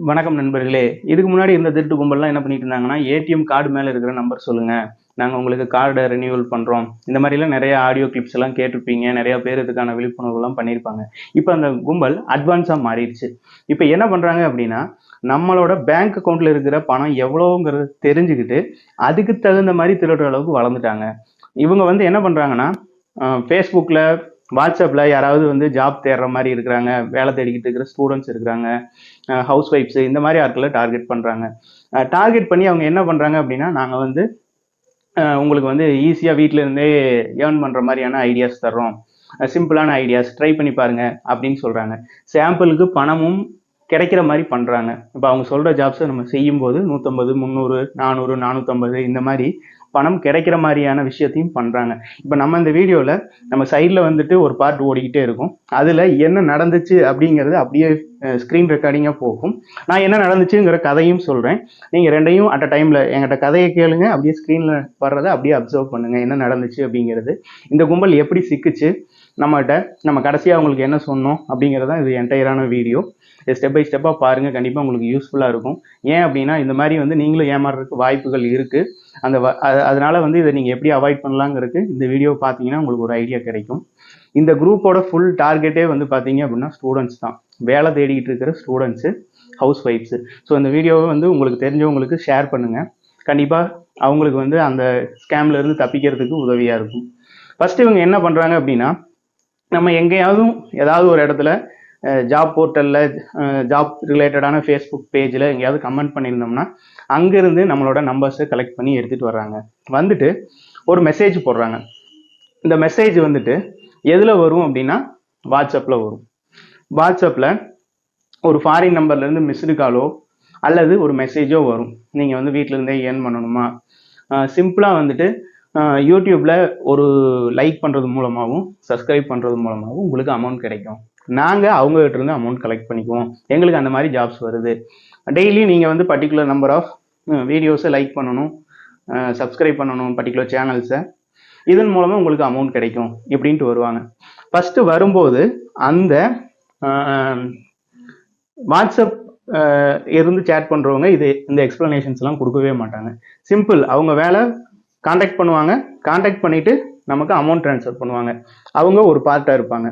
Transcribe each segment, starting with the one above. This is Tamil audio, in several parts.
வணக்கம் நண்பர்களே. இதுக்கு முன்னாடி இந்த திருட்டு கும்பல்லாம் என்ன பண்ணிட்டு இருந்தாங்கன்னா, ஏடிஎம் கார்டு மேல இருக்கிற நம்பர் சொல்லுங்க, நாங்க உங்களுக்கு கார்டை ரினியூவல் பண்றோம். இந்த மாதிரிலாம் நிறைய ஆடியோ கிளிப்ஸ் எல்லாம் கேட்டிருப்பீங்க. நிறைய பேர் இதுக்கான விழிப்புணர்வுலாம் பண்ணியிருப்பாங்க. இப்போ அந்த கும்பல் அட்வான்ஸா மாறிடுச்சு. இப்போ என்ன பண்றாங்க அப்படின்னா, நம்மளோட பேங்க் அக்கௌண்ட்ல இருக்கிற பணம் எவ்வளோங்கிறது தெரிஞ்சுக்கிட்டு அதுக்கு தகுந்த மாதிரி திருடுற அளவுக்கு வளர்ந்துட்டாங்க. இவங்க வந்து என்ன பண்றாங்கன்னா, ஃபேஸ்புக்கில், வாட்ஸ்அப்பில் யாராவது வந்து ஜாப் தேடுற மாதிரி இருக்கிறாங்க, வேலை தேடிக்கிட்டு இருக்கிற ஸ்டூடெண்ட்ஸ் இருக்கிறாங்க, ஹவுஸ் ஒய்ஃப்ஸு, இந்த மாதிரி ஆட்களை டார்கெட் பண்ணுறாங்க. டார்கெட் பண்ணி அவங்க என்ன பண்ணுறாங்க அப்படின்னா, நாங்கள் வந்து உங்களுக்கு வந்து ஈஸியாக வீட்டில் இருந்தே ஏர்ன் பண்ணுற மாதிரியான ஐடியாஸ் தர்றோம், சிம்பிளான ஐடியாஸ் ட்ரை பண்ணி பாருங்க அப்படின்னு சொல்கிறாங்க. சாம்பிளுக்கு பணமும் கிடைக்கிற மாதிரி பண்ணுறாங்க. இப்போ அவங்க சொல்கிற ஜாப்ஸை நம்ம செய்யும்போது 150, 300, 400, 450 இந்த மாதிரி பணம் கிடைக்கிற மாதிரியான விஷயத்தையும் பண்ணுறாங்க. இப்போ நம்ம இந்த வீடியோவில் நம்ம சைடில் வந்துட்டு ஒரு பார்ட் ஓடிக்கிட்டே இருக்கும். அதில் என்ன நடந்துச்சு அப்படிங்கிறது அப்படியே ஸ்க்ரீன் ரெக்கார்டிங்காக போகும். நான் என்ன நடந்துச்சுங்கிற கதையும் சொல்கிறேன். நீங்கள் ரெண்டையும் அட் அ டைமில் என்கிட்ட கதையை கேளுங்க, அப்படியே ஸ்க்ரீனில் வர்றதை அப்படியே அப்சர்வ் பண்ணுங்கள், என்ன நடந்துச்சு அப்படிங்கிறது. இந்த கும்பல் எப்படி சிக்குச்சு நம்மகிட்ட, நம்ம கடைசியாக அவங்களுக்கு என்ன சொன்னோம் அப்படிங்கிறதான் இது என்டையரான வீடியோ. ஸ்டெப் பை ஸ்டெப்பாக பாருங்கள், கண்டிப்பாக உங்களுக்கு யூஸ்ஃபுல்லாக இருக்கும். ஏன் அப்படின்னா, இந்த மாதிரி வந்து நீங்களும் ஏமாறுறதுக்கு வாய்ப்புகள் இருக்குது. அதனால வந்து இதை நீங்கள் எப்படி அவாய்ட் பண்ணலாங்கிறதுக்கு இந்த வீடியோ பார்த்தீங்கன்னா உங்களுக்கு ஒரு ஐடியா கிடைக்கும். இந்த குரூப்போட ஃபுல் டார்கெட்டே வந்து பார்த்தீங்க அப்படின்னா ஸ்டூடெண்ட்ஸ் தான். வேலை தேடிக்கிட்டு இருக்கிற ஸ்டூடெண்ட்ஸு, ஹவுஸ் ஒய்ஃப்ஸு. ஸோ இந்த வீடியோவை வந்து உங்களுக்கு தெரிஞ்சவங்களுக்கு ஷேர் பண்ணுங்கள். கண்டிப்பாக அவங்களுக்கு வந்து அந்த ஸ்கேம்லேருந்து தப்பிக்கிறதுக்கு உதவியாக இருக்கும். ஃபஸ்ட்டு இவங்க என்ன பண்ணுறாங்க அப்படின்னா, நம்ம எங்கேயாவது ஏதாவது ஒரு இடத்துல ஜாப் போர்ட்டலில், ஜாப் ரிலேட்டடான ஃபேஸ்புக் பேஜில் எங்கேயாவது கமெண்ட் பண்ணியிருந்தோம்னா அங்கேருந்து நம்மளோட நம்பர்ஸை கலெக்ட் பண்ணி எடுத்துகிட்டு வர்றாங்க. வந்துட்டு ஒரு மெசேஜ் போடுறாங்க. இந்த மெசேஜ் வந்துட்டு எதில் வரும் அப்படின்னா வாட்ஸ்அப்பில் வரும். வாட்ஸ்அப்பில் ஒரு ஃபாரின் நம்பர்லேருந்து மிஸ்டு காலோ அல்லது ஒரு மெசேஜோ வரும். நீங்கள் வந்து வீட்டிலேருந்தே ஏர்ன் பண்ணணுமா, சிம்பிளாக வந்துட்டு யூடியூப்பில் ஒரு லைக் பண்ணுறது மூலமாகவும் சப்ஸ்கிரைப் பண்ணுறது மூலமாகவும் உங்களுக்கு அமௌண்ட் கிடைக்கும், நாங்கள் அவங்ககிட்ட இருந்து அமௌண்ட் கலெக்ட் பண்ணிக்குவோம், எங்களுக்கு அந்த மாதிரி ஜாப்ஸ் வருது, டெய்லி நீங்கள் வந்து பர்டிகுலர் நம்பர் ஆஃப் வீடியோஸை லைக் பண்ணணும், சப்ஸ்கிரைப் பண்ணணும் பர்டிகுலர் சேனல்ஸை, இதன் மூலமாக உங்களுக்கு அமௌண்ட் கிடைக்கும் இப்படின்ட்டு வருவாங்க. ஃபஸ்ட்டு வரும்போது அந்த வாட்ஸ்அப் இருந்து சேட் பண்ணுறவங்க இந்த எக்ஸ்ப்ளனேஷன்ஸ்லாம் கொடுக்கவே மாட்டாங்க. சிம்பிள், அவங்க வேலை கான்டாக்ட் பண்ணுவாங்க, கான்டாக்ட் பண்ணிவிட்டு நமக்கு அமௌண்ட் ட்ரான்ஸ்ஃபர் பண்ணுவாங்க. அவங்க ஒரு பார்ட்டாக இருப்பாங்க.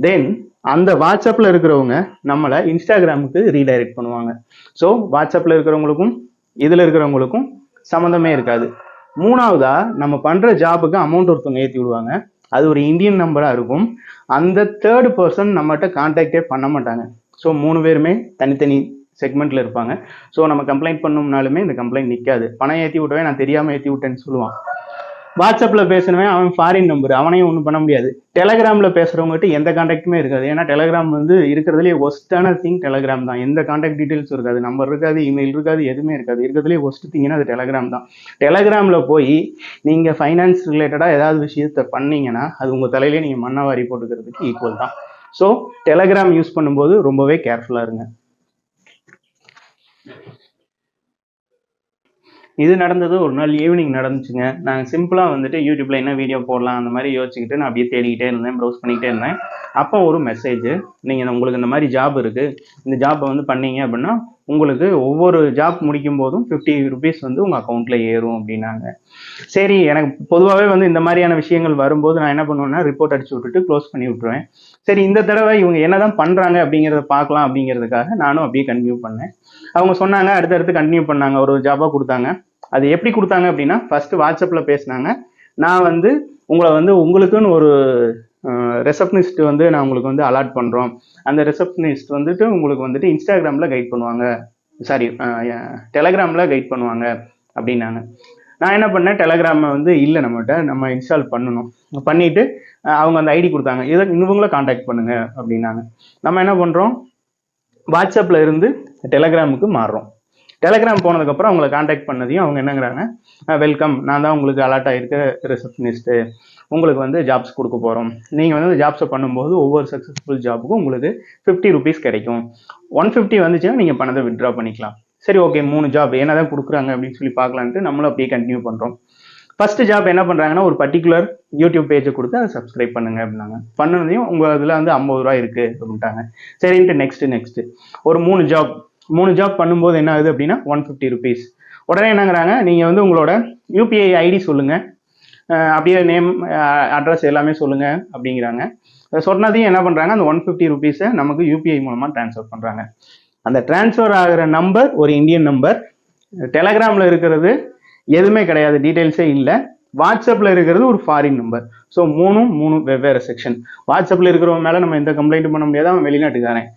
தென் அந்த வாட்ஸ்அப்பில் இருக்கிறவங்க நம்மளை இன்ஸ்டாகிராமுக்கு ரீடைரக்ட் பண்ணுவாங்க. ஸோ வாட்ஸ்அப்பில் இருக்கிறவங்களுக்கும் இதில் இருக்கிறவங்களுக்கும் சம்மந்தமே இருக்காது. மூணாவதாக நம்ம பண்ணுற ஜாபுக்கு அமௌண்ட் ஒருத்தவங்க ஏற்றி விடுவாங்க. அது ஒரு இந்தியன் நம்பராக இருக்கும். அந்த தேர்ட் பர்சன் நம்மகிட்ட கான்டாக்டே பண்ண மாட்டாங்க. ஸோ 3 பேருமே தனித்தனி செக்மெண்ட்டில் இருப்பாங்க. ஸோ நம்ம கம்ப்ளைண்ட் பண்ணோம்னாலுமே இந்த கம்ப்ளைண்ட் நிற்காது. பணம் ஏற்றி விட்டவே நான் தெரியாமல் ஏற்றி விட்டேன்னு சொல்லுவான். வாட்ஸ்அப்பில் பேசணுவேன், அவன் ஃபாரின் நம்பர், அவனையும் ஒன்றும் பண்ண முடியாது. டெலகிராமில் பேசுகிறவங்ககிட்ட எந்த கான்டாக்டுமே இருக்காது. ஏன்னா டெலகிராம் வந்து இருக்கிறதுலே ஒஸ்ட்டான திங் டெலகிராம் தான். எந்த கான்டாக்ட் டீட்டெயில்ஸ் இருக்காது, நம்பர் இருக்காது, இமெயில் இருக்காது, எதுவுமே இருக்காது. இருக்கிறதுலே ஒஸ்ட் திங்னா அது டெலகிராம் தான். டெலகிராமில் போய் நீங்கள் ஃபைனான்ஸ் ரிலேட்டடாக ஏதாவது விஷயத்தை பண்ணீங்கன்னா அது உங்கள் தலையிலே நீங்கள் மண்ணாவாரி போட்டுக்கிறதுக்கு ஈக்குவல் தான். ஸோ டெலகிராம் யூஸ் பண்ணும்போது ரொம்பவே கேர்ஃபுல்லாக இருங்க. இது நடந்தது ஒரு நாள் ஈவினிங் நடந்துச்சுங்க. நான் சிம்பிளாக வந்துட்டு யூடியூப்பில் என்ன வீடியோ போடலாம் அந்த மாதிரி யோசிச்சுக்கிட்டு நான் அப்படியே தேடிக்கிட்டே இருந்தேன், ப்ரௌஸ் பண்ணிக்கிட்டே இருந்தேன். அப்போ ஒரு மெசேஜ், நீங்கள் உங்களுக்கு இந்த மாதிரி ஜாப் இருக்குது, இந்த ஜாப்பை வந்து பண்ணீங்க அப்படின்னா உங்களுக்கு ஒவ்வொரு ஜாப் முடிக்கும் போதும் 50 ருபீஸ் வந்து உங்கள் அக்கௌண்ட்டில் ஏறும் அப்படின்னாங்க. சரி, எனக்கு பொதுவாகவே வந்து இந்த மாதிரியான விஷயங்கள் வரும்போது நான் என்ன பண்ணுவேன்னா ரிப்போர்ட் அடிச்சு விட்டுட்டு க்ளோஸ் பண்ணி விட்டுருவேன். சரி, இந்த தடவை இவங்க என்ன தான் பண்ணுறாங்க அப்படிங்கிறத பார்க்கலாம் அப்படிங்கிறதுக்காக நானும் அப்படியே கண்டினியூ பண்ணேன். அவங்க சொன்னாங்க, அடுத்தடுத்து கண்டினியூ பண்ணாங்க, ஒரு ஜாபாக கொடுத்தாங்க. அது எப்படி கொடுத்தாங்க அப்படின்னா, ஃபஸ்ட்டு வாட்ஸ்அப்பில் பேசினாங்க. நான் வந்து உங்களை வந்து உங்களுக்குன்னு ஒரு ரெசப்ஷனிஸ்ட் வந்து நான் உங்களுக்கு வந்து அலாட் பண்ணுறோம், அந்த ரெசப்ஷனிஸ்ட் வந்துட்டு உங்களுக்கு வந்துட்டு இன்ஸ்டாகிராமில் கைட் பண்ணுவாங்க, சாரி டெலகிராமில் கைட் பண்ணுவாங்க அப்படின்னாங்க. நான் என்ன பண்ணேன், டெலகிராமை வந்து இல்லை நம்மகிட்ட, நம்ம இன்ஸ்டால் பண்ணணும். பண்ணிவிட்டு அவங்க அந்த ஐடி கொடுத்தாங்க, இவங்கள கான்டாக்ட் பண்ணுங்க அப்படின்னாங்க. நம்ம என்ன பண்ணுறோம், வாட்ஸ்அப்பில் இருந்து டெலகிராமுக்கு மாறுறோம். டெலகிராம் போனதுக்கப்புறம் அவங்களை கான்டாக்ட் பண்ணதையும் அவங்க என்னங்கிறாங்க, வெல்கம், நான் தான் உங்களுக்கு அலாட் ஆகிருக்க ரிசப்ஷனிஸ்ட்டு, உங்களுக்கு வந்து ஜாப்ஸ் கொடுக்க போகிறோம். நீங்கள் வந்து ஜாப்ஸை பண்ணும்போது ஒவ்வொரு சக்ஸஸ்ஃபுல் ஜாப்புக்கும் உங்களுக்கு 50 ருபீஸ் கிடைக்கும். 150 வந்துச்சுன்னா நீங்கள் பணத்தை வித்ட்ரா பண்ணிக்கலாம். சரி, ஓகே, 3 ஜாப் என்ன தான் கொடுக்குறாங்க அப்படின்னு சொல்லி பார்க்கலான்ட்டு நம்மளும் அப்படியே கண்டினியூ பண்ணுறோம். ஃபஸ்ட்டு ஜாப் என்ன பண்ணுறாங்கன்னா, ஒரு பர்டிகுலர் யூடியூப் பேஜை கொடுத்து அதை சப்ஸ்கிரைப் பண்ணுங்க அப்படின்னாங்க. பண்ணதையும் உங்கள் இதில் வந்து 50 ரூபா இருக்குது அப்படின்ட்டாங்க. சரின்ட்டு நெக்ஸ்ட்டு ஒரு 3 ஜாப் 3 ஜாப் பண்ணும்போது என்ன ஆகுது அப்படின்னா 150 rupees. உடனே என்னங்கிறாங்க, நீங்கள் வந்து உங்களோட யூபிஐ ஐடி சொல்லுங்கள், அப்படியே நேம் அட்ரஸ் எல்லாமே சொல்லுங்கள் அப்படிங்கிறாங்க. சொன்னதையும் என்ன பண்ணுறாங்க, அந்த 150 rupees நமக்கு யூபிஐ மூலமாக ட்ரான்ஸ்ஃபர் பண்ணுறாங்க. அந்த ட்ரான்ஸ்ஃபர் ஆகிற நம்பர் ஒரு இந்தியன் நம்பர். டெலகிராமில் இருக்கிறது எதுவுமே கிடையாது, டீட்டெயில்ஸே இல்லை. வாட்ஸ்அப்பில் இருக்கிறது ஒரு ஃபாரின் நம்பர். ஸோ மூணு வெவ்வேறு செக்ஷன். வாட்ஸ்அப்பில் இருக்கிறவங்க மேலே நம்ம எந்த கம்ப்ளைண்ட் பண்ண முடியாது, அவன் வெளிநாட்டுக்காரன்.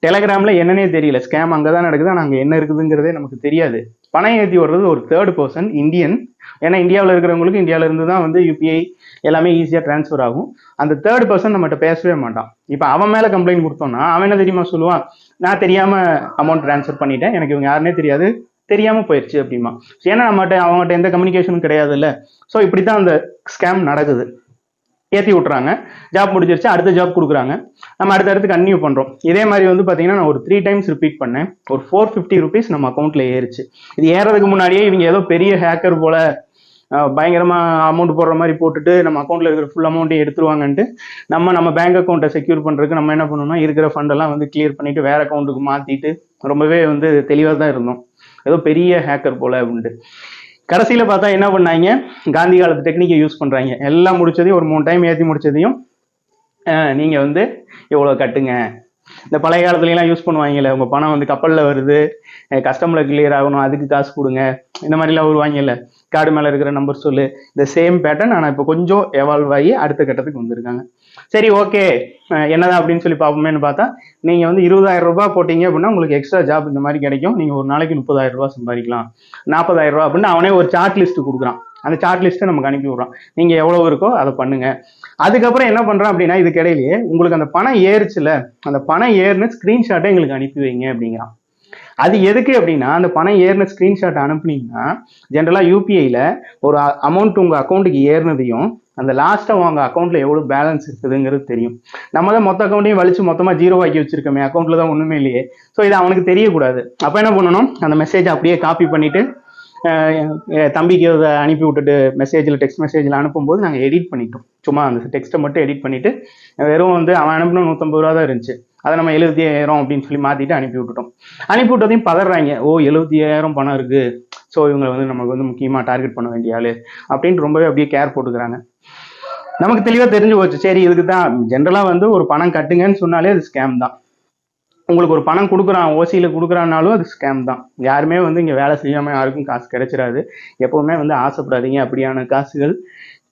டெலகிராமில் என்னன்னே தெரியல, ஸ்கேம் அங்கே தான் நடக்குது, ஆனால் அங்கே என்ன இருக்குதுங்கிறதே நமக்கு தெரியாது. பணம் ஏற்றி வர்றது ஒரு தேர்ட் பர்சன் இந்தியன். ஏன்னா இந்தியாவில் இருக்கிறவங்களுக்கு இந்தியாவில இருந்து தான் வந்து யூபிஐ எல்லாமே ஈஸியாக ட்ரான்ஸ்ஃபர் ஆகும். அந்த தேர்ட் பர்சன் நம்மகிட்ட பேசவே மாட்டான். இப்போ அவன் மேலே கம்ப்ளைண்ட் கொடுத்தோம்னா அவன் என்ன தெரியுமா சொல்லுவான், நான் தெரியாமல் அமௌண்ட் ட்ரான்ஸ்ஃபர் பண்ணிட்டேன், எனக்கு இவங்க யாருன்னே தெரியாது, தெரியாமல் போயிடுச்சு அப்படிமா. ஏன்னா அவங்ககிட்ட எந்த கம்யூனிகேஷனும் கிடையாது இல்லை. ஸோ இப்படி தான் அந்த ஸ்கேம் நடக்குது. ஏற்றி விட்றாங்க, ஜாப் முடிஞ்சிருச்சு, அடுத்த ஜாப் கொடுக்குறாங்க, நம்ம அடுத்தடுத்து கன்டினியூ பண்ணுறோம். இதே மாதிரி வந்து பார்த்தீங்கன்னா நான் ஒரு 3 times ரிப்பீட் பண்ணேன். ஒரு 450 rupees நம்ம அக்கௌண்ட்டில் ஏறிச்சு. இது ஏறதுக்கு முன்னாடியே இவங்க ஏதோ பெரிய ஹேக்கர் போல பயங்கரமாக அமௌண்ட் போடுற மாதிரி போட்டுட்டு நம்ம அக்கௌண்ட்டில் இருக்கிற ஃபுல் அமௌண்ட்டையும் எடுத்துருவாங்கன்ட்டு நம்ம பேங்க் அக்கௌண்ட்டை செக்யூர் பண்ணுறதுக்கு நம்ம என்ன பண்ணணும்னா இருக்கிற ஃபண்டெல்லாம் வந்து கிளியர் பண்ணிவிட்டு வேறு அக்கௌண்ட்டுக்கு மாற்றிட்டு ரொம்பவே வந்து தெளிவாக தான் இருந்தோம், ஏதோ பெரிய ஹேக்கர் போல அப்படின்ட்டு. கடைசியில் பார்த்தா என்ன பண்ணாங்க, காந்தி காலத்து டெக்னிக்கை யூஸ் பண்ணுறாங்க. எல்லாம் முடிச்சதையும் ஒரு 3 time ஏற்றி முடிச்சதையும் நீங்கள் வந்து இவ்வளோ கட்டுங்க. இந்த பழைய காலத்துலலாம் யூஸ் பண்ணுவாங்கல்ல, உங்கள் பணம் வந்து கப்பலில் வருது, கஸ்டமில் கிளியர் ஆகணும், அதுக்கு காசு கொடுங்க, இந்த மாதிரிலாம் வருவாங்கல்ல, கார்டு மேலே இருக்கிற நம்பர் சொல்லு. இந்த சேம் பேட்டர்ன் ஆனால் இப்போ கொஞ்சம் எவால்வ் ஆகி அடுத்த கட்டத்துக்கு வந்திருக்காங்க. சரி, ஓகே, என்னதான் அப்படின்னு சொல்லி பார்ப்போமேன்னு பார்த்தா, நீங்கள் வந்து 20,000 ரூபாய் போட்டீங்க அப்படின்னா உங்களுக்கு எக்ஸ்ட்ரா ஜாப் இந்த மாதிரி கிடைக்கும், நீங்கள் ஒரு நாளைக்கு 30,000 ரூபாய் சம்பாதிக்கலாம், 40,000 ரூபாய் அப்படின்னு அவனே ஒரு சார்ட் லிஸ்ட் கொடுக்குறான். அந்த சார்ட் லிஸ்ட்டை நமக்கு அனுப்பி விட்றான், நீங்கள் எவ்வளோ இருக்கோ அதை பண்ணுங்க. அதுக்கப்புறம் என்ன பண்ணுறான் அப்படின்னா, இதுக்கு இடையிலேயே உங்களுக்கு அந்த பணம் ஏறுச்சுல, அந்த பணம் ஏறுன ஸ்க்ரீன்ஷாட்டை எங்களுக்கு அனுப்பி வைங்க அப்படிங்கிறான். அது எதுக்கு அப்படின்னா, அந்த பணம் ஏறின ஸ்க்ரீன்ஷாட் அனுப்புனீங்கன்னா ஜென்ரலாக யூபிஐயில் ஒரு அமௌண்ட் உங்கள் அக்கௌண்ட்டுக்கு ஏறினதையும் அந்த லாஸ்ட்டாக உங்கள் அக்கௌண்ட்டில் எவ்வளோ பேலன்ஸ் இருக்குதுங்கிறது தெரியும். நம்ம தான் மொத்த அக்கௌண்ட்டையும் வலிச்சு மொத்தமாக 0 ஆக்கி வச்சிருக்கோமே, அக்கௌண்ட்டில் தான் ஒன்றுமே இல்லையே. ஸோ இது அவனுக்கு தெரியக்கூடாது. அப்போ என்ன பண்ணணும், அந்த மெசேஜை அப்படியே காப்பி பண்ணிவிட்டு தம்பிக்கு அதை அனுப்பி விட்டுட்டு மெசேஜில் டெக்ஸ்ட் மெசேஜில் அனுப்பும்போது நாங்கள் எடிட் பண்ணிட்டோம். சும்மா அந்த டெக்ஸ்ட்டை மட்டும் எடிட் பண்ணிவிட்டு வெறும் வந்து அவன் அனுப்பின 150 ரூபா தான் இருந்துச்சு, அதை நம்ம 75,000 அப்படின்னு சொல்லி மாற்றிட்டு அனுப்பி விட்டுட்டோம். அனுப்பி விட்டதையும் பதறாங்க, ஓ 75,000 பணம் இருக்குது, ஸோ இவங்க வந்து நமக்கு வந்து முக்கியமாக டார்கெட் பண்ண வேண்டிய ஆள் அப்படின்ட்டு ரொம்பவே அப்படியே கேர் போட்டுக்கிறாங்க. நமக்கு தெளிவாக தெரிஞ்சு போச்சு, சரி இதுக்கு தான் ஜென்ரலாக வந்து ஒரு பணம் கட்டுங்கன்னு சொன்னாலே அது ஸ்கேம் தான். உங்களுக்கு ஒரு பணம் கொடுக்குறான், ஓசியில் கொடுக்குறான்னாலும் அது ஸ்கேம் தான். யாருமே வந்து இங்கே வேலை செய்யாமல் யாருக்கும் காசு கிடைச்சிடாது. எப்போவுமே வந்து ஆசைப்படாதீங்க, அப்படியான காசுகள்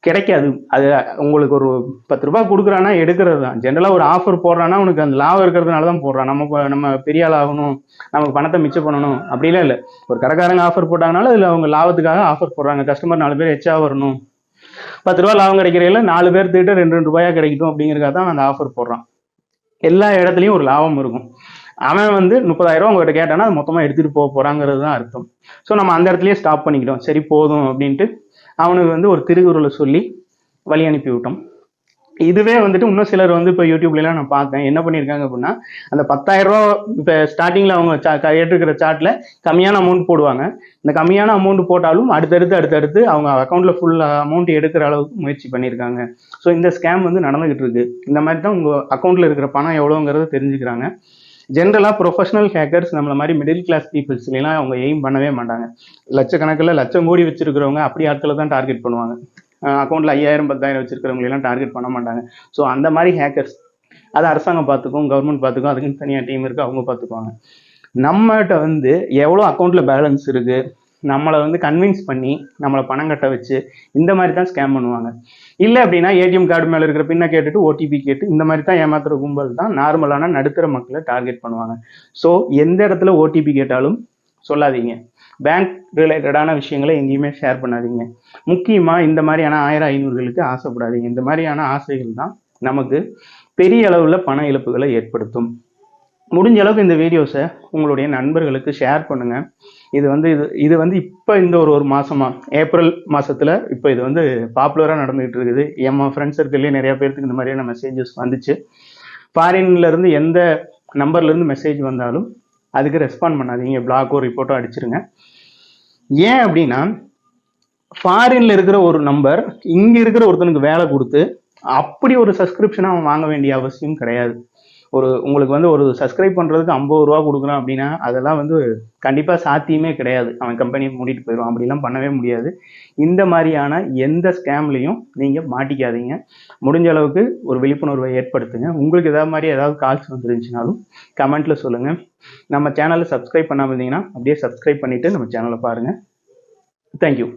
கிடைக்காது. அது உங்களுக்கு ஒரு 10 ரூபாய் கொடுக்குறான்னா எடுக்கிறது தான். ஜென்ரலாக ஒரு ஆஃபர் போடுறான்னா உனக்கு அந்த லாபம் இருக்கிறதுனால தான் போடுறான். நம்ம பெரிய ஆள் ஆகணும், நமக்கு பணத்தை மிச்சம் பண்ணணும் அப்படிலாம் இல்லை. ஒரு கடைக்காரங்க ஆஃபர் போட்டாங்கனாலும் அதில் அவங்க லாபத்துக்காக ஆஃபர் போடுறாங்க. கஸ்டமர் 4 பேர் எச்சா வரணும், 10 ரூபா லாபம் கிடைக்கிறதில்ல, 4 பேர் திட்ட 2 ரூபாயா கிடைக்கட்டும் அப்படிங்கிறதுக்காக தான் அந்த ஆஃபர் போடுறான். எல்லா இடத்துலையும் ஒரு லாபம் இருக்கும். அவன் வந்து 30,000 ரூபா உங்கள்கிட்ட கேட்டானா அது மொத்தமாக எடுத்துகிட்டு போக போகிறாங்கிறது தான் அர்த்தம். ஸோ நம்ம அந்த இடத்துலையே ஸ்டாப் பண்ணிக்கிட்டோம், சரி போதும் அப்படின்ட்டு அவனுக்கு வந்து ஒரு திருக்குறளை சொல்லி வழி அனுப்பி விட்டோம். இதுவே வந்துட்டு இன்னும் சிலர் வந்து இப்போ யூடியூப்லாம் நான் பார்த்தேன், என்ன பண்ணியிருக்காங்க அப்படின்னா, அந்த 10,000 ரூபா இப்போ ஸ்டார்டிங்கில் அவங்க ஏற்றுக்கிற சார்ட்டில் கம்மியான அமௌண்ட் போடுவாங்க. இந்த கம்மியான அமௌண்ட் போட்டாலும் அடுத்தடுத்து அவங்க அக்கௌண்ட்டில் ஃபுல் அமௌண்ட் எடுக்கிற அளவுக்கு முயற்சி பண்ணியிருக்காங்க. ஸோ இந்த ஸ்கேம் வந்து நடந்துகிட்டு இருக்கு. இந்த மாதிரி தான் உங்கள் அக்கௌண்ட்டில் இருக்கிற பணம் எவ்வளோங்கிறத தெரிஞ்சுக்கிறாங்க. ஜென்ரலாக ப்ரொஃபஷனல் ஹேக்கர்ஸ் நம்மள மாதிரி மிடில் கிளாஸ் பீப்புள்ஸ்லாம் அவங்க எய்ம் பண்ணவே மாட்டாங்க. லட்சக்கணக்கில் லட்சம் கோடி வச்சிருக்கிறவங்க அப்படி ஆட்களை தான் டார்கெட் பண்ணுவாங்க. அக்கௌண்ட்டில் 5,000 10,000 வச்சிருக்கிறவங்களெல்லாம் டார்கெட் பண்ண மாட்டாங்க. ஸோ அந்த மாதிரி ஹேக்கர்ஸ் அதை அரசாங்கம் பார்த்துக்கும், கவர்மெண்ட் பார்த்துக்கும், அதுக்குன்னு தனியாக டீம் இருக்குது, அவங்க பார்த்துக்குவாங்க. நம்மகிட்ட வந்து எவ்வளோ அக்கௌண்ட்டில் பேலன்ஸ் இருக்குது, நம்மளை வந்து கன்வின்ஸ் பண்ணி நம்மளை பணம் கட்ட வச்சு இந்த மாதிரி தான் ஸ்கேம் பண்ணுவாங்க. இல்லை அப்படின்னா ஏடிஎம் கார்டு மேலே இருக்கிற பின்னை கேட்டுட்டு ஓடிபி கேட்டு இந்த மாதிரி தான் ஏமாத்துற கும்பல் தான் நார்மலான நடுத்தர மக்களை டார்கெட் பண்ணுவாங்க. ஸோ எந்த இடத்துல ஓடிபி கேட்டாலும் சொல்லாதீங்க. பேங்க் ரிலேட்டடான விஷயங்களை எங்கேயுமே ஷேர் பண்ணாதீங்க. முக்கியமாக இந்த மாதிரியான 1000-500களுக்கு ஆசைப்படாதீங்க. இந்த மாதிரியான ஆசைகள் தான் நமக்கு பெரிய அளவில் பண இழப்புகளை ஏற்படுத்தும். முடிஞ்ச அளவுக்கு இந்த வீடியோஸை உங்களுடைய நண்பர்களுக்கு ஷேர் பண்ணுங்கள். இது வந்து இப்போ இந்த ஒரு மாதமா ஏப்ரல் மாதத்தில் இப்போ இது வந்து பாப்புலராக நடந்துகிட்டு இருக்குது. என் ஃப்ரெண்ட்ஸ் சர்க்கிள்லேயே நிறையா பேருக்கு இந்த மாதிரியான மெசேஜஸ் வந்துச்சு. ஃபாரின்லேருந்து எந்த நம்பர்லேருந்து மெசேஜ் வந்தாலும் அதுக்கு ரெஸ்பாண்ட் பண்ணாதீங்க, பிளாக்கோ ரிப்போர்ட்டோ அடிச்சிருங்க. ஏன் அப்படின்னா, ஃபாரின்ல இருக்கிற ஒரு நம்பர் இங்கே இருக்கிற ஒருத்தனுக்கு வேலை கொடுத்து அப்படி ஒரு சப்ஸ்கிரிப்ஷனை அவன் வாங்க வேண்டிய அவசியம் கிடையாது. உங்களுக்கு வந்து ஒரு சப்ஸ்கிரைப் பண்ணுறதுக்கு 50 ரூபா கொடுக்குறான் அப்படின்னா அதெல்லாம் வந்து கண்டிப்பாக சாத்தியமே கிடையாது. அவன் கம்பெனியை மூடிட்டு போயிடுவான். அப்படிலாம் பண்ணவே முடியாது. இந்த மாதிரியான எந்த ஸ்கேம்லையும் நீங்கள் மாட்டிக்காதீங்க. முடிஞ்ச அளவுக்கு ஒரு விழிப்புணர்வை ஏற்படுத்துங்க. உங்களுக்கு ஏதாவது கால்ஸ் வந்துருந்துச்சுனாலும் கமெண்ட்டில் சொல்லுங்கள். நம்ம சேனலை சப்ஸ்கிரைப் பண்ணாமல் இருந்தீங்கன்னா அப்படியே சப்ஸ்கிரைப் பண்ணிவிட்டு நம்ம சேனலை பாருங்கள். தேங்க்யூ.